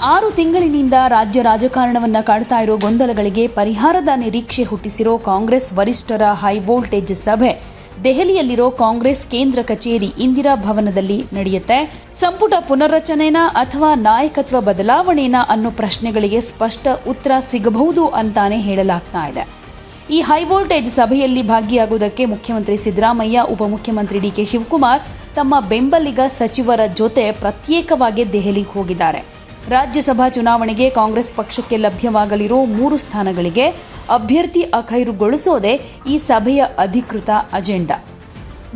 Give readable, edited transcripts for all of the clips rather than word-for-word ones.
6 ತಿಂಗಳಿನಿಂದ ರಾಜ್ಯ ರಾಜಕಾರಣವನ್ನ ಕಾಡ್ತಾ ಇರೋ ಗೊಂದಲಗಳಿಗೆ ಪರಿಹಾರದ ನಿರೀಕ್ಷೆ ಹುಟ್ಟಿಸಿರೋ ಕಾಂಗ್ರೆಸ್ ವರಿಷ್ಠರ ಹೈವೋಲ್ಟೇಜ್ ಸಭೆ ದೆಹಲಿಯಲ್ಲಿರೋ ಕಾಂಗ್ರೆಸ್ ಕೇಂದ್ರ ಕಚೇರಿ ಇಂದಿರಾ ಭವನದಲ್ಲಿ ನಡೆಯುತ್ತೆ. ಸಂಪುಟ ಪುನರ್ರಚನೆನಾ ಅಥವಾ ನಾಯಕತ್ವ ಬದಲಾವಣೆನಾ ಅನ್ನೋ ಪ್ರಶ್ನೆಗಳಿಗೆ ಸ್ಪಷ್ಟ ಉತ್ತರ ಸಿಗಬಹುದು ಅಂತಾನೆ ಹೇಳಲಾಗ್ತಾ ಇದೆ. ಈ ಹೈವೋಲ್ಟೇಜ್ ಸಭೆಯಲ್ಲಿ ಭಾಗಿಯಾಗುವುದಕ್ಕೆ ಮುಖ್ಯಮಂತ್ರಿ ಸಿದ್ದರಾಮಯ್ಯ, ಉಪಮುಖ್ಯಮಂತ್ರಿ ಡಿಕೆ ಶಿವಕುಮಾರ್ ತಮ್ಮ ಬೆಂಬಲಿಗ ಸಚಿವರ ಜೊತೆ ಪ್ರತ್ಯೇಕವಾಗಿ ದೆಹಲಿಗೆ ಹೋಗಿದ್ದಾರೆ. ರಾಜ್ಯಸಭಾ ಚುನಾವಣೆಗೆ ಕಾಂಗ್ರೆಸ್ ಪಕ್ಷಕ್ಕೆ ಲಭ್ಯವಾಗಲಿರೋ 3 ಸ್ಥಾನಗಳಿಗೆ ಅಭ್ಯರ್ಥಿ ಅಖೈರುಗೊಳಿಸೋದೇ ಈ ಸಭೆಯ ಅಧಿಕೃತ ಅಜೆಂಡಾ.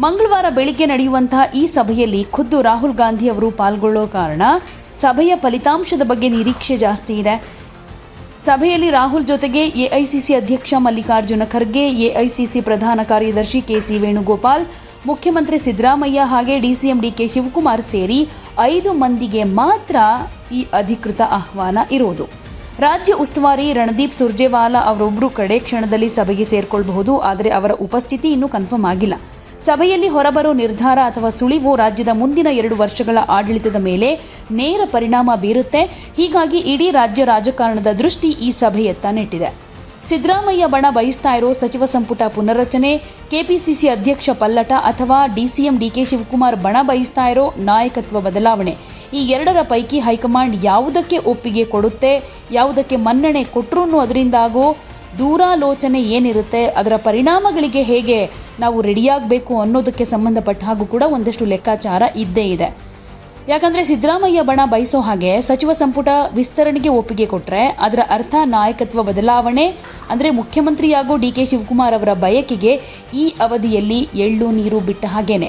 ಮಂಗಳವಾರ ಬೆಳಿಗ್ಗೆ ನಡೆಯುವಂತಹ ಈ ಸಭೆಯಲ್ಲಿ ಖುದ್ದು ರಾಹುಲ್ ಗಾಂಧಿ ಅವರು ಪಾಲ್ಗೊಳ್ಳೋ ಕಾರಣ ಸಭೆಯ ಫಲಿತಾಂಶದ ಬಗ್ಗೆ ನಿರೀಕ್ಷೆ ಜಾಸ್ತಿ ಇದೆ. ಸಭೆಯಲ್ಲಿ ರಾಹುಲ್ ಜೊತೆಗೆ ಎಐಸಿಸಿ ಅಧ್ಯಕ್ಷ ಮಲ್ಲಿಕಾರ್ಜುನ ಖರ್ಗೆ, ಎಐಸಿಸಿ ಪ್ರಧಾನ ಕಾರ್ಯದರ್ಶಿ ಕೆಸಿ ವೇಣುಗೋಪಾಲ್, ಮುಖ್ಯಮಂತ್ರಿ ಸಿದ್ದರಾಮಯ್ಯ ಹಾಗೆ ಡಿಸಿಎಂ ಡಿಕೆ ಶಿವಕುಮಾರ್ ಸೇರಿ 5 ಮಂದಿಗೆ ಮಾತ್ರ ಈ ಅಧಿಕೃತ ಆಹ್ವಾನ ಇರೋದು. ರಾಜ್ಯ ಉಸ್ತುವಾರಿ ರಣದೀಪ್ ಸುರ್ಜೇವಾಲಾ ಅವರೊಬ್ಬರು ಕಡೆ ಕ್ಷಣದಲ್ಲಿ ಸಭೆಗೆ ಸೇರ್ಕೊಳ್ಬಹುದು. ಆದರೆ ಅವರ ಉಪಸ್ಥಿತಿ ಇನ್ನೂ ಕನ್ಫರ್ಮ್ ಆಗಿಲ್ಲ. ಸಭೆಯಲ್ಲಿ ಹೊರಬರೋ ನಿರ್ಧಾರ ಅಥವಾ ಸುಳಿವು ರಾಜ್ಯದ ಮುಂದಿನ 2 ವರ್ಷಗಳ ಆಡಳಿತದ ಮೇಲೆ ನೇರ ಪರಿಣಾಮ ಬೀರುತ್ತೆ. ಹೀಗಾಗಿ ಇಡೀ ರಾಜ್ಯ ರಾಜಕಾರಣದ ದೃಷ್ಟಿ ಈ ಸಭೆಯತ್ತ ನೆಟ್ಟಿದೆ. ಸಿದ್ದರಾಮಯ್ಯ ಬಣ ಬಯಸ್ತಾ ಇರೋ ಸಚಿವ ಸಂಪುಟ ಪುನರ್ರಚನೆ, ಕೆಪಿಸಿಸಿ ಅಧ್ಯಕ್ಷ ಪಲ್ಲಟ ಅಥವಾ ಡಿಸಿಎಂ ಡಿಕೆ ಶಿವಕುಮಾರ್ ಬಣ ಬಯಸ್ತಾ ಇರೋ ನಾಯಕತ್ವ ಬದಲಾವಣೆ, ಈ 2ರ ಪೈಕಿ ಹೈಕಮಾಂಡ್ ಯಾವುದಕ್ಕೆ ಒಪ್ಪಿಗೆ ಕೊಡುತ್ತೆ, ಯಾವುದಕ್ಕೆ ಮನ್ನಣೆ ಕೊಟ್ಟರೂ ಅದರಿಂದಾಗೋ ದೂರಾಲೋಚನೆ ಏನಿರುತ್ತೆ, ಅದರ ಪರಿಣಾಮಗಳಿಗೆ ಹೇಗೆ ನಾವು ರೆಡಿಯಾಗಬೇಕು ಅನ್ನೋದಕ್ಕೆ ಸಂಬಂಧಪಟ್ಟ ಹಾಗೂ ಕೂಡ ಒಂದಷ್ಟು ಲೆಕ್ಕಾಚಾರ ಇದ್ದೇ ಇದೆ. ಯಾಕಂದರೆ ಸಿದ್ದರಾಮಯ್ಯ ಬಣ ಬಯಸೋ ಹಾಗೆ ಸಚಿವ ಸಂಪುಟ ವಿಸ್ತರಣೆಗೆ ಒಪ್ಪಿಗೆ ಕೊಟ್ಟರೆ ಅದರ ಅರ್ಥ ನಾಯಕತ್ವ ಬದಲಾವಣೆ ಅಂದರೆ ಮುಖ್ಯಮಂತ್ರಿಯಾಗೋ ಡಿಕೆ ಶಿವಕುಮಾರ್ ಅವರ ಬಯಕೆಗೆ ಈ ಅವಧಿಯಲ್ಲಿ ಎಳ್ಳು ನೀರು ಬಿಟ್ಟ ಹಾಗೇನೆ.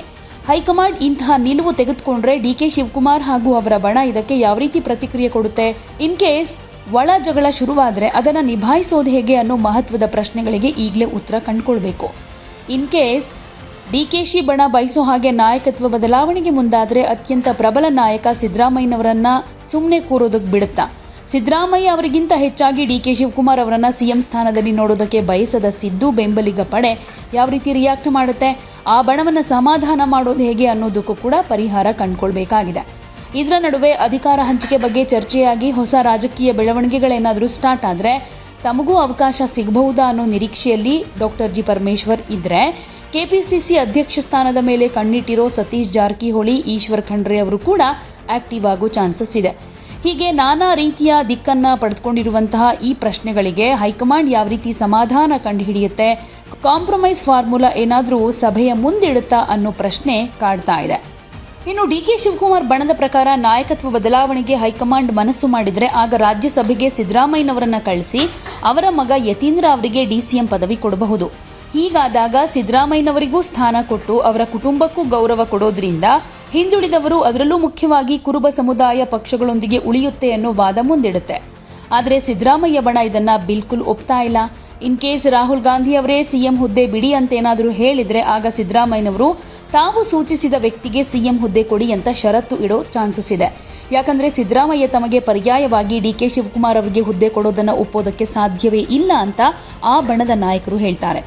ಹೈಕಮಾಂಡ್ ಇಂತಹ ನಿಲುವು ತೆಗೆದುಕೊಂಡ್ರೆ ಡಿಕೆ ಶಿವಕುಮಾರ್ ಹಾಗೂ ಅವರ ಬಣ ಇದಕ್ಕೆ ಯಾವ ರೀತಿ ಪ್ರತಿಕ್ರಿಯೆ ಕೊಡುತ್ತೆ? ಇನ್ ಕೇಸ್ ಒಳ ಜಗಳ ಶುರುವಾದರೆ ಅದನ್ನು ನಿಭಾಯಿಸೋದು ಹೇಗೆ ಅನ್ನೋ ಮಹತ್ವದ ಪ್ರಶ್ನೆಗಳಿಗೆ ಈಗಲೇ ಉತ್ತರ ಕಂಡುಕೊಳ್ಬೇಕು. ಇನ್ ಕೇಸ್ ಡಿಕೆಶಿ ಬಣ ಬಯಸೋ ಹಾಗೆ ನಾಯಕತ್ವ ಬದಲಾವಣೆಗೆ ಮುಂದಾದರೆ ಅತ್ಯಂತ ಪ್ರಬಲ ನಾಯಕ ಸಿದ್ದರಾಮಯ್ಯನವರನ್ನ ಸುಮ್ಮನೆ ಕೂರೋದಕ್ಕೆ ಬಿಡುತ್ತಾ? ಸಿದ್ದರಾಮಯ್ಯ ಅವರಿಗಿಂತ ಹೆಚ್ಚಾಗಿ ಡಿಕೆ ಶಿವಕುಮಾರ್ ಅವರನ್ನ ಸಿಎಂ ಸ್ಥಾನದಲ್ಲಿ ನೋಡೋದಕ್ಕೆ ಬಯಸದ ಸಿದ್ದು ಬೆಂಬಲಿಗ ಪಡೆ ಯಾವ ರೀತಿ ರಿಯಾಕ್ಟ್ ಮಾಡುತ್ತೆ? ಆ ಬಣವನ್ನು ಸಮಾಧಾನ ಮಾಡೋದು ಹೇಗೆ ಅನ್ನೋದಕ್ಕೂ ಕೂಡ ಪರಿಹಾರ ಕಂಡುಕೊಳ್ಬೇಕಾಗಿದೆ. ಇದರ ನಡುವೆ ಅಧಿಕಾರ ಹಂಚಿಕೆ ಬಗ್ಗೆ ಚರ್ಚೆಯಾಗಿ ಹೊಸ ರಾಜಕೀಯ ಬೆಳವಣಿಗೆಗಳೇನಾದರೂ ಸ್ಟಾರ್ಟ್ ಆದರೆ ತಮಗೂ ಅವಕಾಶ ಸಿಗಬಹುದಾ ಅನ್ನೋ ನಿರೀಕ್ಷೆಯಲ್ಲಿ ಡಾಕ್ಟರ್ ಜಿ ಪರಮೇಶ್ವರ್ ಇದ್ರೆ, ಕೆಪಿಸಿಸಿ ಅಧ್ಯಕ್ಷ ಸ್ಥಾನದ ಮೇಲೆ ಕಣ್ಣಿಟ್ಟಿರೋ ಸತೀಶ್ ಜಾರಕಿಹೊಳಿ, ಈಶ್ವರ್ ಖಂಡ್ರೆ ಅವರು ಕೂಡ ಆಕ್ಟಿವ್ ಆಗೋ ಚಾನ್ಸಸ್ ಇದೆ. ಹೀಗೆ ನಾನಾ ರೀತಿಯ ದಿಕ್ಕನ್ನು ಪಡೆದುಕೊಂಡಿರುವಂತಹ ಈ ಪ್ರಶ್ನೆಗಳಿಗೆ ಹೈಕಮಾಂಡ್ ಯಾವ ರೀತಿ ಸಮಾಧಾನ ಕಂಡುಹಿಡಿಯುತ್ತೆ, ಕಾಂಪ್ರಮೈಸ್ ಫಾರ್ಮುಲಾ ಏನಾದರೂ ಸಭೆಯ ಮುಂದಿಡುತ್ತಾ ಅನ್ನೋ ಪ್ರಶ್ನೆ ಕಾಡ್ತಾ ಇದೆ. ಇನ್ನು ಡಿಕೆ ಶಿವಕುಮಾರ್ ಬಣದ ಪ್ರಕಾರ ನಾಯಕತ್ವ ಬದಲಾವಣೆಗೆ ಹೈಕಮಾಂಡ್ ಮನಸ್ಸು ಮಾಡಿದರೆ ಆಗ ರಾಜ್ಯಸಭೆಗೆ ಸಿದ್ದರಾಮಯ್ಯನವರನ್ನ ಕಳಿಸಿ ಅವರ ಮಗ ಯತೀಂದ್ರ ಅವರಿಗೆ ಡಿಸಿಎಂ ಪದವಿ ಕೊಡಬಹುದು. ಹೀಗಾದಾಗ ಸಿದ್ದರಾಮಯ್ಯನವರಿಗೂ ಸ್ಥಾನ ಕೊಟ್ಟು ಅವರ ಕುಟುಂಬಕ್ಕೂ ಗೌರವ ಕೊಡೋದ್ರಿಂದ ಹಿಂದುಳಿದವರು, ಅದರಲ್ಲೂ ಮುಖ್ಯವಾಗಿ ಕುರುಬ ಸಮುದಾಯ ಪಕ್ಷಗಳೊಂದಿಗೆ ಉಳಿಯುತ್ತೆ ಅನ್ನೋ ವಾದ ಮುಂದಿಡುತ್ತೆ. ಆದರೆ ಸಿದ್ದರಾಮಯ್ಯ ಬಣ ಇದನ್ನ ಬಿಲ್ಕುಲ್ ಒಪ್ತಾ ಇಲ್ಲ. ಇನ್ ಕೇಸ್ ರಾಹುಲ್ ಗಾಂಧಿ ಅವರೇ ಸಿಎಂ ಹುದ್ದೆ ಬಿಡಿ ಅಂತೇನಾದರೂ ಹೇಳಿದರೆ ಆಗ ಸಿದ್ದರಾಮಯ್ಯನವರು ತಾವು ಸೂಚಿಸಿದ ವ್ಯಕ್ತಿಗೆ ಸಿಎಂ ಹುದ್ದೆ ಕೊಡಿ ಅಂತ ಷರತ್ತು ಇಡೋ ಚಾನ್ಸಸ್ ಇದೆ. ಯಾಕಂದರೆ ಸಿದ್ದರಾಮಯ್ಯ ತಮಗೆ ಪರ್ಯಾಯವಾಗಿ ಡಿಕೆ ಶಿವಕುಮಾರ್ ಅವರಿಗೆ ಹುದ್ದೆ ಕೊಡೋದನ್ನು ಒಪ್ಪೋದಕ್ಕೆ ಸಾಧ್ಯವೇ ಇಲ್ಲ ಅಂತ ಆ ಬಣದ ನಾಯಕರು ಹೇಳ್ತಾರೆ.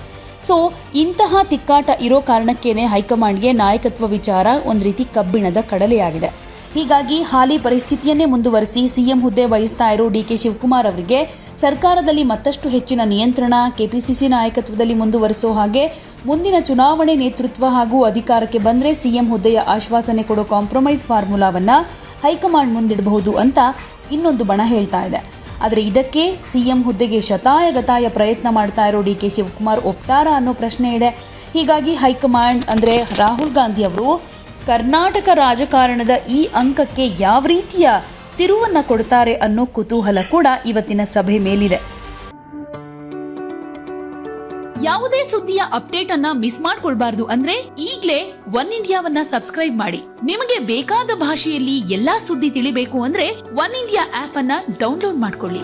ಸೊ ಇಂತಹ ತಿಕ್ಕಾಟ ಇರೋ ಕಾರಣಕ್ಕೇನೆ ಹೈಕಮಾಂಡ್ಗೆ ನಾಯಕತ್ವ ವಿಚಾರ ಒಂದು ರೀತಿ ಕಬ್ಬಿಣದ ಕಡಲೆಯಾಗಿದೆ. ಹೀಗಾಗಿ ಹಾಲಿ ಪರಿಸ್ಥಿತಿಯನ್ನೇ ಮುಂದುವರಿಸಿ ಸಿಎಂ ಹುದ್ದೆ ವಹಿಸ್ತಾ ಇರೋ ಡಿಕೆ ಶಿವಕುಮಾರ್ ಅವರಿಗೆ ಸರ್ಕಾರದಲ್ಲಿ ಮತ್ತಷ್ಟು ಹೆಚ್ಚಿನ ನಿಯಂತ್ರಣ, ಕೆಪಿಸಿಸಿ ನಾಯಕತ್ವದಲ್ಲಿ ಮುಂದುವರಿಸೋ ಹಾಗೆ ಮುಂದಿನ ಚುನಾವಣೆ ನೇತೃತ್ವ ಹಾಗೂ ಅಧಿಕಾರಕ್ಕೆ ಬಂದರೆ ಸಿಎಂ ಹುದ್ದೆಯ ಆಶ್ವಾಸನೆ ಕೊಡೋ ಕಾಂಪ್ರಮೈಸ್ ಫಾರ್ಮುಲಾವನ್ನು ಹೈಕಮಾಂಡ್ ಮುಂದಿಡಬಹುದು ಅಂತ ಇನ್ನೊಂದು ಬಣ ಹೇಳ್ತಾ ಇದೆ. ಆದರೆ ಇದಕ್ಕೆ ಸಿಎಂ ಹುದ್ದೆಗೆ ಶತಾಯಗತಾಯ ಪ್ರಯತ್ನ ಮಾಡ್ತಾ ಇರೋ ಡಿಕೆ ಶಿವಕುಮಾರ್ ಒಪ್ತಾರಾ ಅನ್ನೋ ಪ್ರಶ್ನೆ ಇದೆ. ಹೀಗಾಗಿ ಹೈಕಮಾಂಡ್ ಅಂದರೆ ರಾಹುಲ್ ಗಾಂಧಿ ಅವರು ಕರ್ನಾಟಕ ರಾಜಕಾರಣದ ಈ ಅಂಕಕ್ಕೆ ಯಾವ ರೀತಿಯ ತಿರುವನ್ನು ಕೊಡ್ತಾರೆ ಅನ್ನೋ ಕುತೂಹಲ ಕೂಡ ಇವತ್ತಿನ ಸಭೆ ಮೇಲಿದೆ. ಯಾವುದೇ ಸುದ್ದಿಯ ಅಪ್ಡೇಟ್ ಅನ್ನ ಮಿಸ್ ಮಾಡ್ಕೊಳ್ಬಾರ್ದು ಅಂದ್ರೆ ಈಗಲೇ ಒನ್ ಇಂಡಿಯಾವನ್ನ ಸಬ್ಸ್ಕ್ರೈಬ್ ಮಾಡಿ. ನಿಮಗೆ ಬೇಕಾದ ಭಾಷೆಯಲ್ಲಿ ಎಲ್ಲಾ ಸುದ್ದಿ ತಿಳಿಬೇಕು ಅಂದ್ರೆ ಒನ್ ಇಂಡಿಯಾ ಆಪ್ ಅನ್ನ ಡೌನ್ಲೋಡ್ ಮಾಡ್ಕೊಳ್ಳಿ.